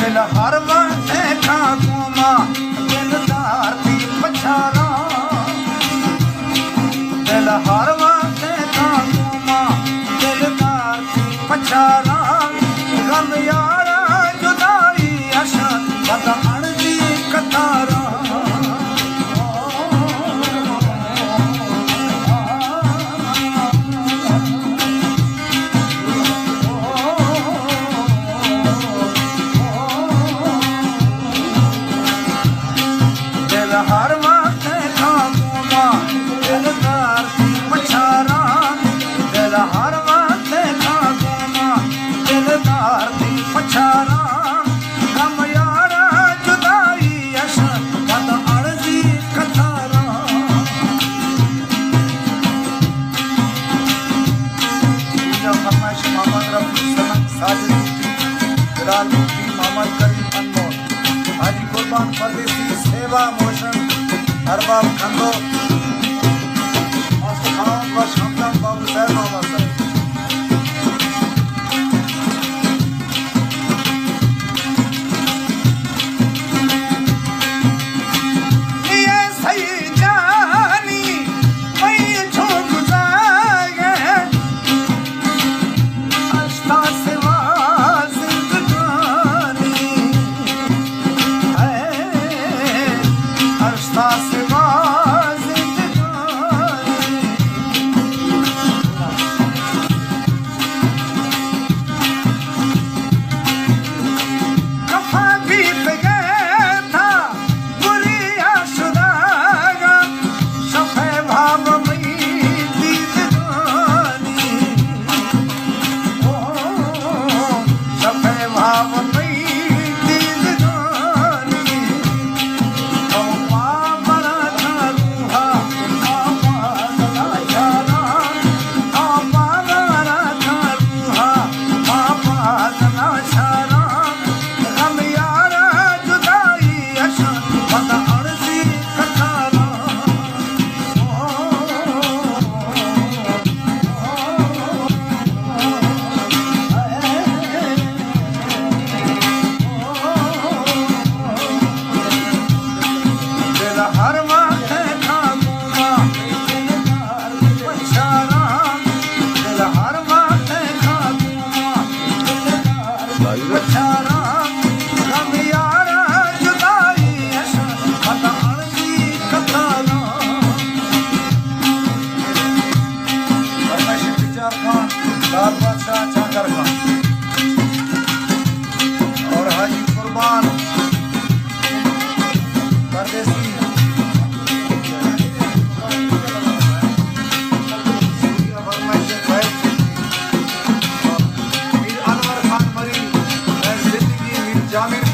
दिल हर वक्त खाकुमा दिलदार थी पछारा दिल हर वक्त खाकुमा दिलदार थी पछारा गम यारा जुदाई अशा पता अणजी कतारा हर वक्त खाकुमा दिलदार थी पछारा दिल हर वक्त खाकुमा दिलदार थी पछारा गम यारा जुदाई अशा पद अर्जी कतारा फरमाइश मोहम्मद रफी सनम साजिद बिलाल मुफ्ती मोहम्मद करीम अनमोल हाजी कुर्बान परदेसी सेवा मोशन अरबाब खंडो खान व शामदान बाबू साहब मोहम्मद साहब ये सही जानी वही झोंक जाए अश्ता सिवा जिंदगानी अश्ता सिवा जिंदगानी कफा बीत गया था बुरी आशुदागा शफे भाव में दीदगानी ओ शफे भाव में दीदगानी बड़ा था रूहा पापा जाना बड़ा था रूहा पापा छारा गम यारा जुदाई अशा पद अर्जी कतारा दिल हर वक्त खाकुमा दिलदार थी पछारा दिल हर वक्त खाकुमा दिलदार थी पछारा गम यारा जुदाई अशा पद अर्जी कतारा फरमाइश बिजार खान लाल बादशाह चाकर खान और हाजी कुर्बान परदेसी फरमाइश फैज मीर अनवर खान मरी जिंदगी मीर जामिर